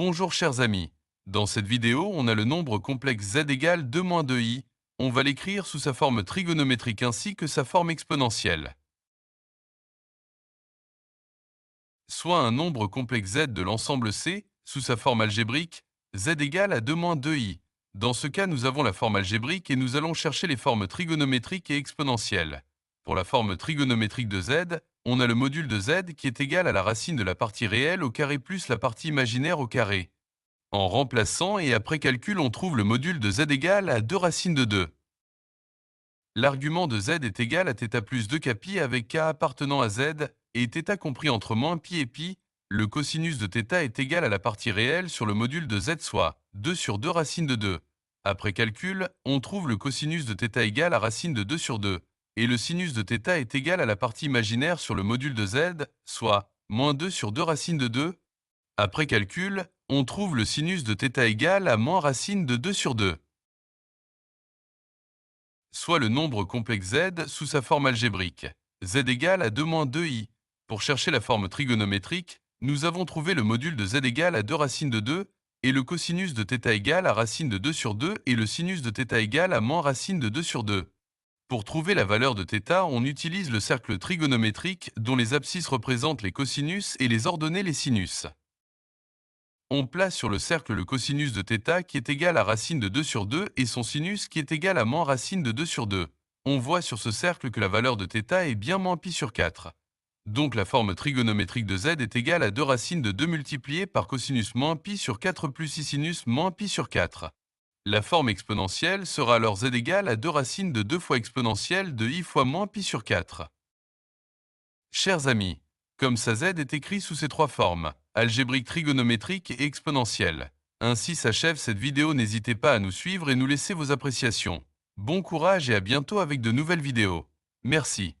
Bonjour chers amis. Dans cette vidéo, on a le nombre complexe z égale 2-2i. On va l'écrire sous sa forme trigonométrique ainsi que sa forme exponentielle. Soit un nombre complexe z de l'ensemble C, sous sa forme algébrique, z égale à 2-2i. Dans ce cas, nous avons la forme algébrique et nous allons chercher les formes trigonométriques et exponentielles. Pour la forme trigonométrique de z, on a le module de z qui est égal à la racine de la partie réelle au carré plus la partie imaginaire au carré. En remplaçant et après calcul, on trouve le module de z égale à 2 racines de 2. L'argument de z est égal à θ plus 2kπ avec k appartenant à z et θ compris entre moins pi et pi. Le cosinus de θ est égal à la partie réelle sur le module de z, soit 2 sur 2 racines de 2. Après calcul, on trouve le cosinus de θ égal à racine de 2 sur 2. Et le sinus de θ est égal à la partie imaginaire sur le module de z, soit moins 2 sur 2 racines de 2. Après calcul, on trouve le sinus de θ égal à moins racine de 2 sur 2, soit le nombre complexe z sous sa forme algébrique. Z égale à 2-2i. Pour chercher la forme trigonométrique, nous avons trouvé le module de z égale à 2 racines de 2 et le cosinus de θ égal à racine de 2 sur 2 et le sinus de θ égal à moins racine de 2 sur 2. Pour trouver la valeur de θ, on utilise le cercle trigonométrique dont les abscisses représentent les cosinus et les ordonnées les sinus. On place sur le cercle le cosinus de θ qui est égal à racine de 2 sur 2 et son sinus qui est égal à moins racine de 2 sur 2. On voit sur ce cercle que la valeur de θ est bien moins pi sur 4. Donc la forme trigonométrique de z est égale à 2 racines de 2 multipliées par cosinus moins pi sur 4 plus i sinus moins pi sur 4. La forme exponentielle sera alors z égale à 2 racines de 2 fois exponentielle de i fois moins pi sur 4. Chers amis, comme ça z est écrit sous ces trois formes, algébrique, trigonométrique et exponentielle. Ainsi s'achève cette vidéo, n'hésitez pas à nous suivre et nous laisser vos appréciations. Bon courage et à bientôt avec de nouvelles vidéos. Merci.